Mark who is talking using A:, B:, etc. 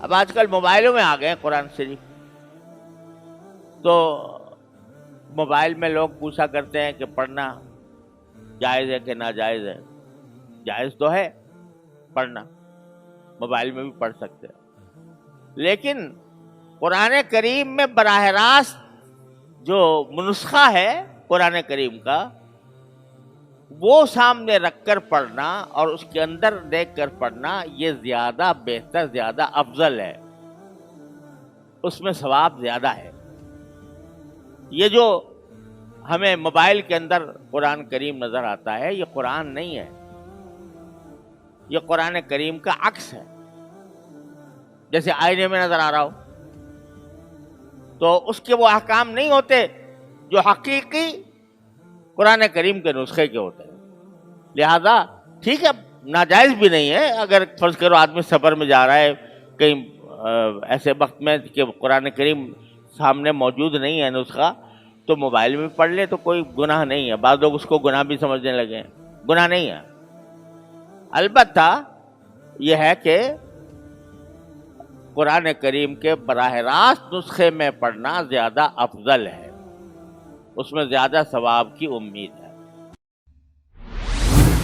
A: اب آج کل موبائلوں میں آ گئے ہیں قرآن شریف، تو موبائل میں لوگ پوچھا کرتے ہیں کہ پڑھنا جائز ہے کہ ناجائز ہے۔ جائز تو ہے پڑھنا، موبائل میں بھی پڑھ سکتے ہیں، لیکن قرآن کریم میں براہ راست جو نسخہ ہے قرآن کریم کا، وہ سامنے رکھ کر پڑھنا اور اس کے اندر دیکھ کر پڑھنا، یہ زیادہ بہتر، زیادہ افضل ہے، اس میں ثواب زیادہ ہے۔ یہ جو ہمیں موبائل کے اندر قرآن کریم نظر آتا ہے، یہ قرآن نہیں ہے، یہ قرآن کریم کا عکس ہے۔ جیسے آئینے میں نظر آ رہا ہو، تو اس کے وہ احکام نہیں ہوتے جو حقیقی قرآن کریم کے نسخے کے ہوتے ہیں۔ لہذا ٹھیک ہے، ناجائز بھی نہیں ہے اگر فرض کرو آدمی سفر میں جا رہا ہے کہیں ایسے وقت میں کہ قرآن کریم سامنے موجود نہیں ہے نسخہ، تو موبائل میں پڑھ لے تو کوئی گناہ نہیں ہے۔ بعض لوگ اس کو گناہ بھی سمجھنے لگے ہیں، گناہ نہیں ہے۔ البتہ یہ ہے کہ قرآن کریم کے براہ راست نسخے میں پڑھنا زیادہ افضل ہے، اس میں زیادہ ثواب کی امید ہے۔